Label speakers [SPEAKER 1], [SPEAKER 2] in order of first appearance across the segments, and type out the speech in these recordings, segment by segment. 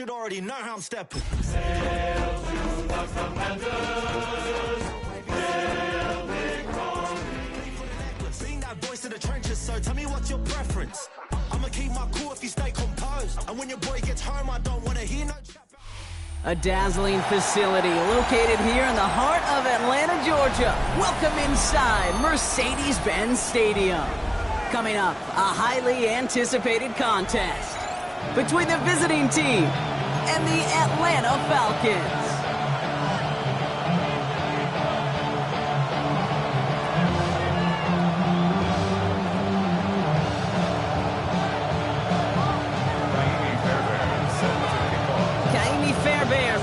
[SPEAKER 1] should already know how I'm stepping. Being that voice of the trenches, so tell me what's your preference. I'ma keep my cool if you stay composed. And when your boy gets home, I don't wanna hear no chat.
[SPEAKER 2] A dazzling facility located here in the heart of Atlanta, Georgia. Welcome inside Mercedes-Benz Stadium. Coming up, a highly anticipated contest between the visiting team and the Atlanta Falcons.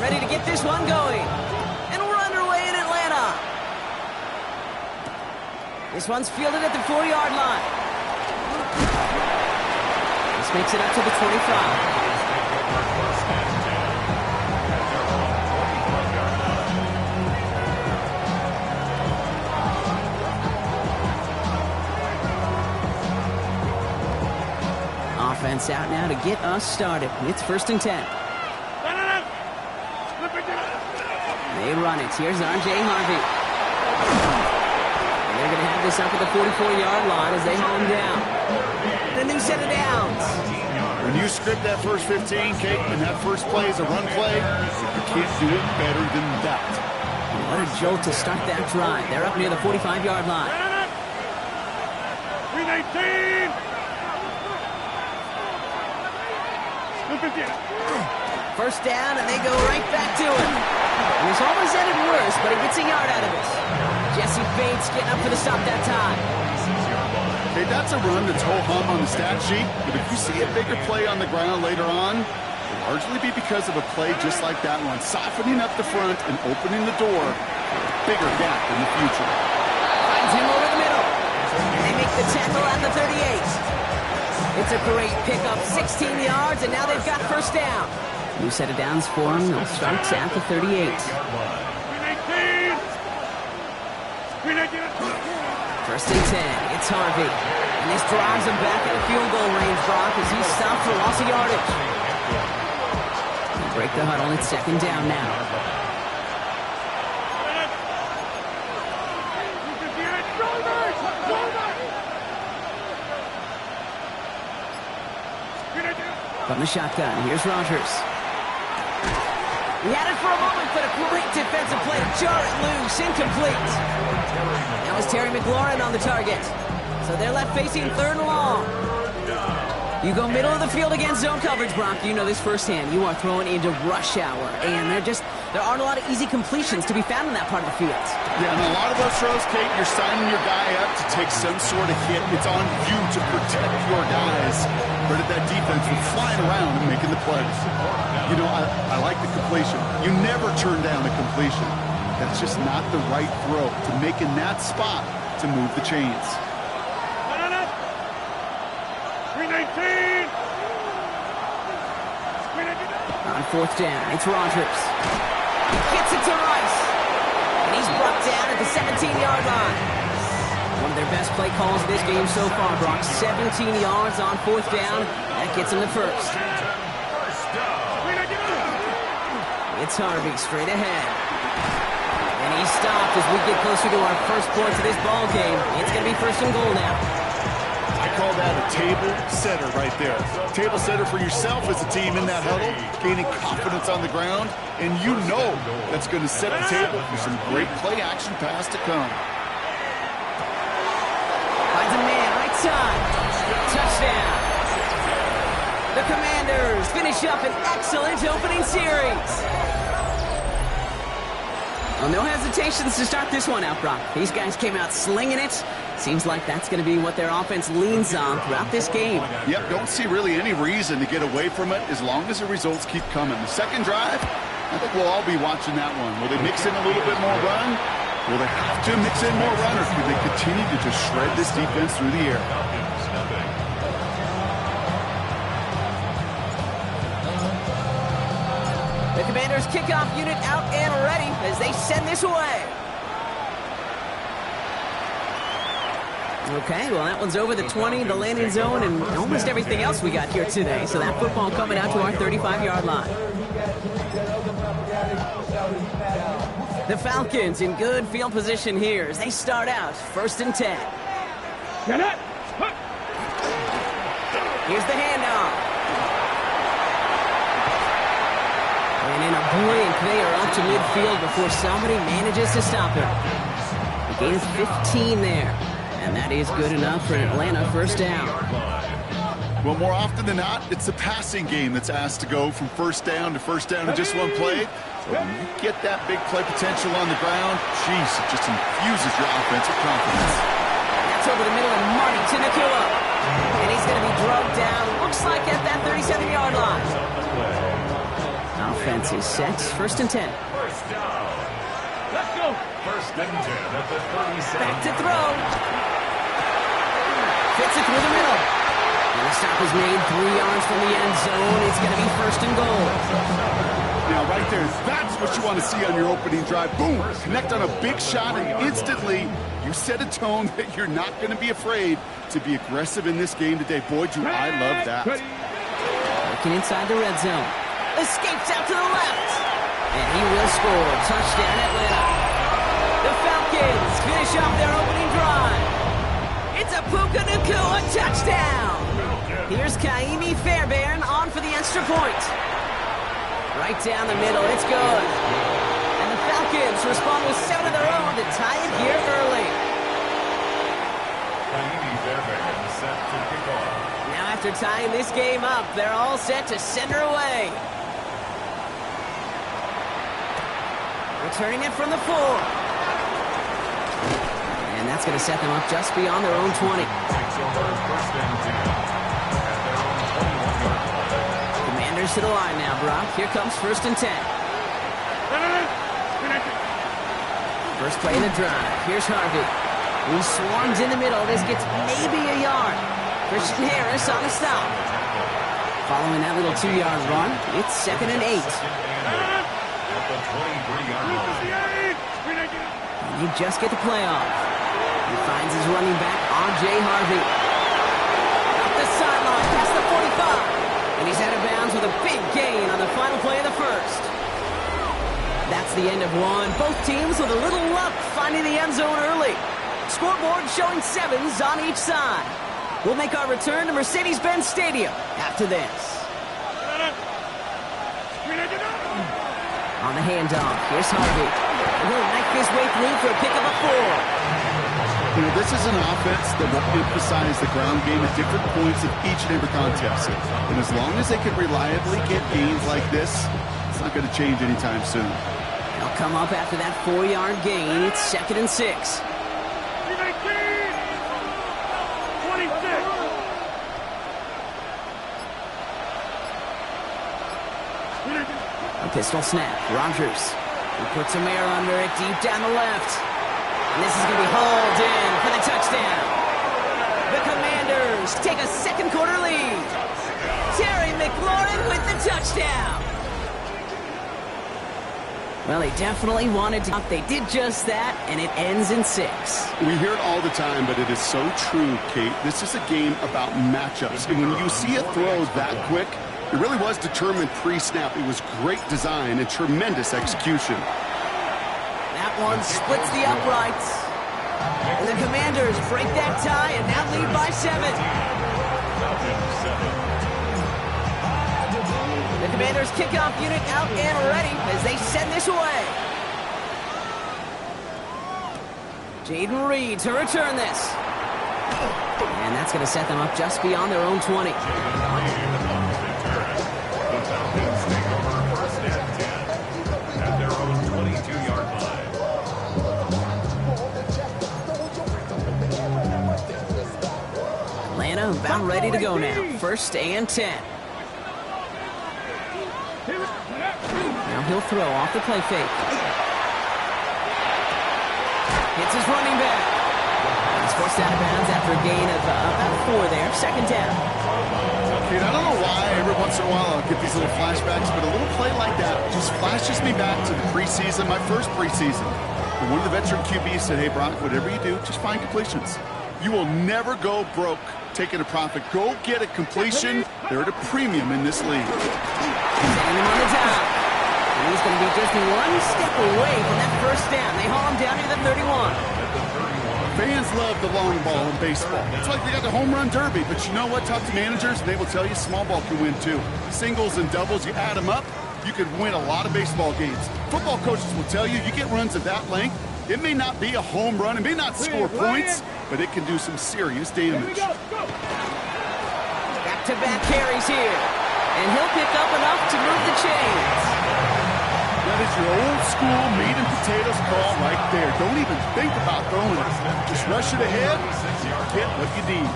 [SPEAKER 2] Ready to get this one going. And we're underway in Atlanta. This one's fielded at the 40-yard line. This makes it up to the 25. Offense out now to get us started. It's 1st and 10. They run it. Here's R.J. Harvey. And they're going to have this up at the 44-yard line as they hold him down. And a new set of downs.
[SPEAKER 3] When you script that first 15, Kate, and that first play is a run play, you can't do it better than that.
[SPEAKER 2] What a jolt to start that drive. They're up near the 45-yard line.
[SPEAKER 4] 319!
[SPEAKER 2] 1st down, and they go right back to it. It was almost ended worse, but he gets a yard out of it. Jesse Bates getting up for the stop that time.
[SPEAKER 3] Okay, that's a run that's ho-hum on the stat sheet, but if you see a bigger play on the ground later on, it'll largely be because of a play just like that one, softening up the front and opening the door for a bigger gap in the future.
[SPEAKER 2] Finds him over the middle. And they make the tackle at the 38. It's a great pickup, 16 yards, and now they've got 1st down. New set of downs for him. They'll start at the 38. 1st and 10. It's Harvey. And this drives him back in the field goal range, Brock, as he's stopped for loss of yardage. They'll break the huddle. It's 2nd down now. From the shotgun, here's Rodgers. He had it for a moment, but a great defensive play to jar it loose, incomplete. Now it's Terry McLaurin on the target. So they're left facing 3rd and long. You go middle of the field against zone coverage, Brock. You know this firsthand. You are throwing into rush hour, and there aren't a lot of easy completions to be found in that part of the field.
[SPEAKER 3] Yeah, and a lot of those throws, Kate, you're signing your guy up to take some sort of hit. It's on you to protect your guys. Credit that defense for flying around and making the plays. You know, I like the completion. You never turn down a completion. That's just not the right throw to make in that spot to move the chains.
[SPEAKER 4] 319!
[SPEAKER 2] On 4th down, it's Rodgers. He gets it to Rice. And he's brought down at the 17-yard line. One of their best play calls of this game so far, Brock. 17 yards on 4th down. That gets him the 1st. It's Harvey straight ahead. And he's stopped as we get closer to our first points of this ball game. It's going to be 1st and goal now.
[SPEAKER 3] I call that a table setter right there. Table setter for yourself as a team in that huddle, gaining confidence on the ground, and you know that's going to set the table for some great play action pass to come.
[SPEAKER 2] Finds a man, right side. Touchdown. The Commanders finish up an excellent opening series. Well, no hesitations to start this one out, Brock. These guys came out slinging it. Seems like that's going to be what their offense leans on throughout this game.
[SPEAKER 3] Yep, don't see really any reason to get away from it as long as the results keep coming. The second drive, I think we'll all be watching that one. Will they mix in a little bit more run? Will they have to mix in more run, or could they continue to just shred this defense through the air?
[SPEAKER 2] The Commanders' kickoff unit out and ready as they send this away. Okay, well, that one's over the 20, the landing zone, and almost everything else we got here today. So that football coming out to our 35-yard line. The Falcons in good field position here as they start out 1st and 10. Here's the handoff. And in a blink, they are up to midfield before somebody manages to stop him. A gain of 15 there. And that is good enough for an Atlanta 1st down.
[SPEAKER 3] Well, more often than not, it's the passing game that's asked to go from 1st down to 1st down in just one play. So when you get that big play potential on the ground, geez, it just infuses your offensive confidence.
[SPEAKER 2] That's over the middle of Marty to Nakua. And he's going to be drugged down, looks like at that 37-yard line. Offense is set, 1st and 10.
[SPEAKER 4] Let's go.
[SPEAKER 5] 1st and 10 at the 37.
[SPEAKER 2] Back to throw. Fits it through the middle. And the stop is made 3 yards from the end zone. It's going to be 1st and goal.
[SPEAKER 3] Now, right there, that's what you want to see on your opening drive. Boom! Connect on a big shot, and instantly you set a tone that you're not going to be afraid to be aggressive in this game today. Boy, do I love that.
[SPEAKER 2] Working inside the red zone. Escapes out to the left. And he will score. Touchdown, Atlanta. The Falcons finish off their opening drive. It's a Puka Nakua touchdown. Here's Kaimi Fairbairn on for the extra point. Right down the middle, it's good. And the Falcons respond with 7 of their own to tie it here early.
[SPEAKER 5] Kaimi Fairbairn set to kick off.
[SPEAKER 2] Now after tying this game up, they're all set to send her away. Returning it from the 4. And that's going to set them up just beyond their own 20.
[SPEAKER 5] Takes over 1st and 10 at their own 21-yard line.
[SPEAKER 2] Commanders to the line now, Brock. Here comes 1st and 10. First play of the drive. Here's Harvey. He swarms in the middle. This gets maybe a yard. Christian Harris on the stop. Following that little 2-yard run, it's 2nd and 8.
[SPEAKER 5] At the 23-yard line.
[SPEAKER 2] And you just get the play off. He finds his running back, R.J. Harvey. Up the sideline, past the 45. And he's out of bounds with a big gain on the final play of the 1st. That's the end of one. Both teams with a little luck finding the end zone early. Scoreboard showing 7s on each side. We'll make our return to Mercedes-Benz Stadium after this. On the handoff, here's Harvey. He'll knife his way through for a pickup of 4.
[SPEAKER 3] You know, this is an offense that will emphasize the ground game at different points of each and every contest. And as long as they can reliably get gains like this, it's not going to change anytime soon.
[SPEAKER 2] They'll come up after that 4-yard gain. It's 2nd and 6.
[SPEAKER 4] 26.
[SPEAKER 2] A pistol snap. Rodgers. He puts some air under it deep down the left. And this is going to be hauled in for the touchdown. The Commanders take a 2nd quarter lead. Terry McLaurin with the touchdown. Well, they definitely wanted to. They did just that, and it ends in 6.
[SPEAKER 3] We hear it all the time, but it is so true, Kate. This is a game about matchups. And when you see a throw that quick, it really was determined pre-snap. It was great design and tremendous execution.
[SPEAKER 2] That one splits the uprights. And the Commanders break that tie and now lead by 7. The Commanders kickoff unit out and ready as they send this away. Jaden Reed to return this. And that's going to set them up just beyond their own 20. Atlanta about ready to go now. 1st and 10. Now he'll throw off the play fake. Hits his running back. He's forced out of bounds after a gain of about 4 there. 2nd down.
[SPEAKER 3] Dude, I don't know why every once in a while I'll get these little flashbacks, but a little play like that just flashes me back to the preseason, my first preseason. And one of the veteran QBs said, hey, Brock, whatever you do, just find completions. You will never go broke taking a profit. Go get a completion. They're at a premium in this league.
[SPEAKER 2] Setting him on the top. And he's going to be just one step away from that first down. They haul him down to the 31.
[SPEAKER 3] Fans love the long ball in baseball. It's like they got the home run derby. But you know what? Talk to managers, and they will tell you small ball can win too. Singles and doubles, you add them up, you could win a lot of baseball games. Football coaches will tell you, you get runs of that length, it may not be a home run, it may not score points, but it can do some serious damage.
[SPEAKER 2] Back-to-back carries here. And he'll pick up enough to move the chains.
[SPEAKER 3] That is your old school meat and potatoes call right there. Don't even think about throwing it. Just rush it ahead, get what you need.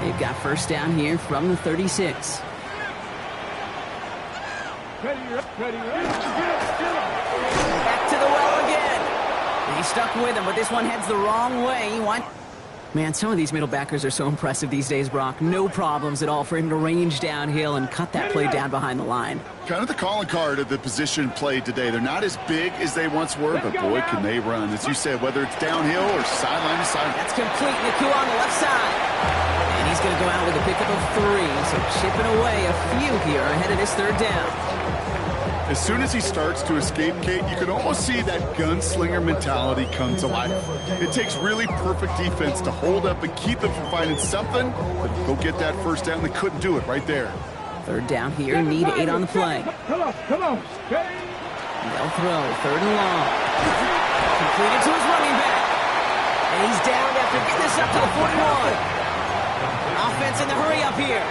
[SPEAKER 2] They've got first down here from the 36. Back to the well again. He's stuck with him, but this one heads the wrong way. Man, some of these middle backers are so impressive these days, Brock. No problems at all for him to range downhill and cut that play down behind the line.
[SPEAKER 3] Kind of the calling card of the position played today. They're not as big as they once were, but boy, can they run. As you said, whether it's downhill or sideline to sideline.
[SPEAKER 2] That's complete. Naku on the left side. And he's going to go out with a pickup of 3. So chipping away a few here ahead of this third down.
[SPEAKER 3] As soon as he starts to escape, Kate, you can almost see that gunslinger mentality come to life. It takes really perfect defense to hold up and keep them from finding something, but go get that first down. They couldn't do it right there.
[SPEAKER 2] Third down here, need 8 on the play.
[SPEAKER 4] Come on.
[SPEAKER 2] They'll throw, third and long. Completed to his running back. And he's down after getting this up to the 41. Offense in the hurry up here.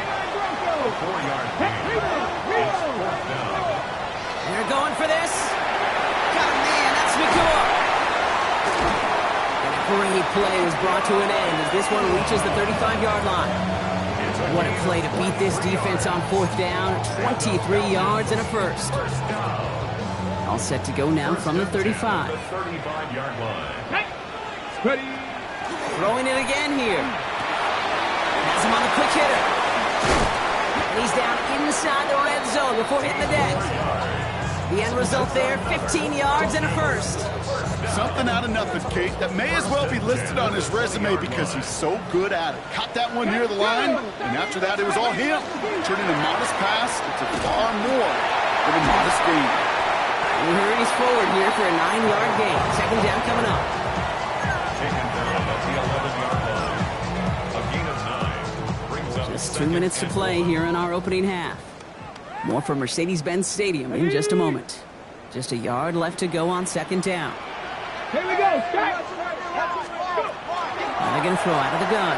[SPEAKER 5] 4-yard gain.
[SPEAKER 2] They're going for this. Got a man, that's Nakua. And a great play was brought to an end as this one reaches the 35-yard line. What a play to beat this defense on fourth down. 23 yards and a first. All set to go now from the 35.
[SPEAKER 5] 35-yard line.
[SPEAKER 4] Ready.
[SPEAKER 2] Throwing it again here. Has him on the quick hitter. And he's down inside the red zone before hitting the deck. The end result there, 15 yards and a first.
[SPEAKER 3] Something out of nothing, Kate, that may as well be listed on his resume because he's so good at it. Caught that one near the line, and after that, it was all him. Turning a modest pass into far more than a modest gain.
[SPEAKER 2] He hurries forward here for a 9-yard gain. Second down coming up.
[SPEAKER 5] Taken down at the 11-yard line. A gain of 9 brings up
[SPEAKER 2] Just 2 minutes to play here in our opening half. More from Mercedes-Benz Stadium in just a moment. Just a yard left to go on second down.
[SPEAKER 4] Here we go. Start.
[SPEAKER 2] Now they're going to throw out of the gun.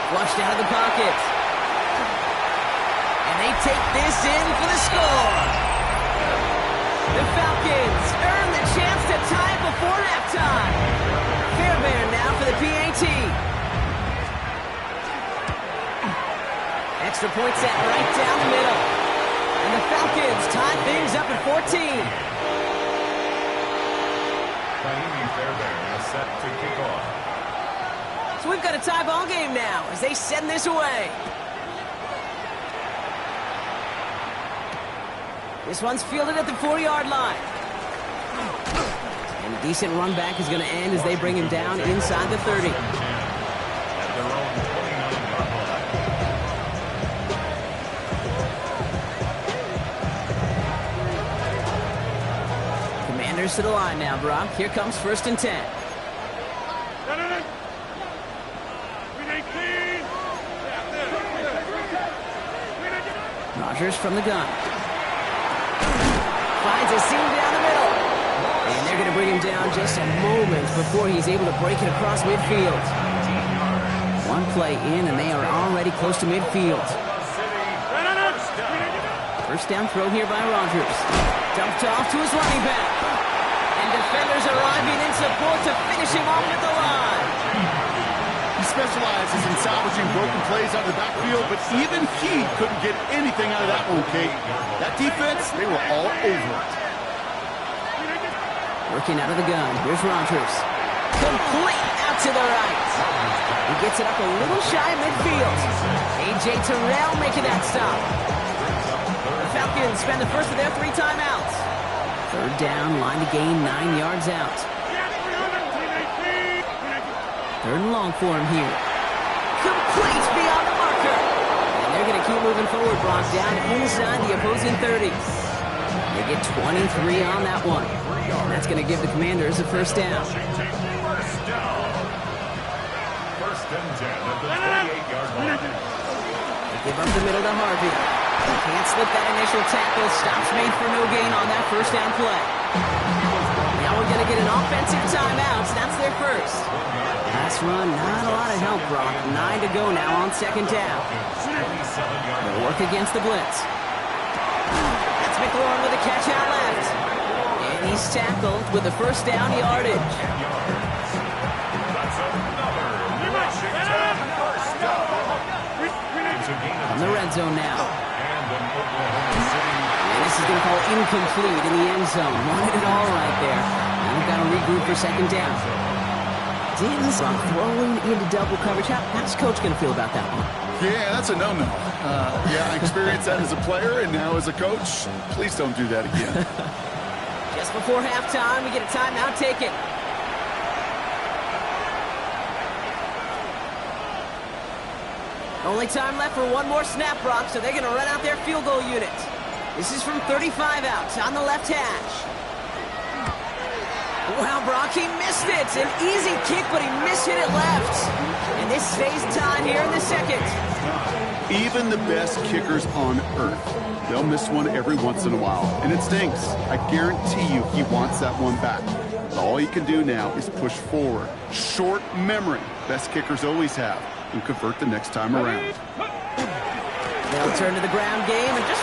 [SPEAKER 2] Flushed out of the pocket. And they take this in for the score. The Falcons earn the chance to tie it before halftime. Fairbairn now for the PAT. Extra point set right down the middle. And the Falcons tie things up at 14.
[SPEAKER 5] Fahimi Fairbairn is set to kick off.
[SPEAKER 2] So we've got a tie ball game now as they send this away. This one's fielded at the 4-yard line. And a decent run back is going to end as they bring him down inside the 30.
[SPEAKER 5] At their own 29-yard line.
[SPEAKER 2] Commanders to the line now, Brock. Here comes first and 10. Rodgers from the gun. Finds a seam down the middle. And they're going to bring him down just a moment before he's able to break it across midfield. One play in, and they are already close to midfield. First down throw here by Rodgers. Dumped off to his running back. And defenders arriving in support to finish him off at the line.
[SPEAKER 3] He specializes in salvaging broken plays out of the backfield, but even he couldn't get anything out of that one, Kate. That defense, they were all over it.
[SPEAKER 2] Working out of the gun. Here's Rodgers. Complete out to the right. He gets it up a little shy of midfield. A.J. Terrell making that stop. The Falcons spend the first of their 3 timeouts. Third down, line to gain 9 yards out. Third and long for him here. Complete beyond the marker. And they're going to keep moving forward, Brock, down inside the opposing 30. They get 23 on that one. That's going to give the Commanders a first down.
[SPEAKER 5] First down. First and 10 at the 28-yard line.
[SPEAKER 2] They give up the middle to Harvey. Can't slip that initial tackle. Stops made for no gain on that first down play. Now we're going to get an offensive timeout. That's their first. Last run, not a lot of help, Brock. 9 to go now on second down. They'll work against the blitz. That's McLaurin with a catch out left. And he's tackled with the first down yardage.
[SPEAKER 5] That's another Washington first down. It's a gain of
[SPEAKER 2] On the red zone now.
[SPEAKER 5] and an Oklahoma City.
[SPEAKER 2] And this is going to call incomplete in the end zone. Wanted it all right there. Now we've got to regroup for second down. Didn't throwing into double coverage. How's coach going to feel about that one?
[SPEAKER 3] Yeah, that's a no-no. I experienced that as a player and now as a coach. Please don't do that again.
[SPEAKER 2] Just before halftime, we get a timeout taken. Only time left for one more snap, Brock, so they're going to run out their field goal unit. This is from 35 out on the left hash. Wow, Brock, he missed it. An easy kick, but he mishit it left. And this stays tied here in the second.
[SPEAKER 3] Even the best kickers on earth, they'll miss one every once in a while, and it stinks. I guarantee you he wants that one back. All he can do now is push forward. Short memory, best kickers always have, and convert the next time around.
[SPEAKER 2] They'll turn to the ground game and just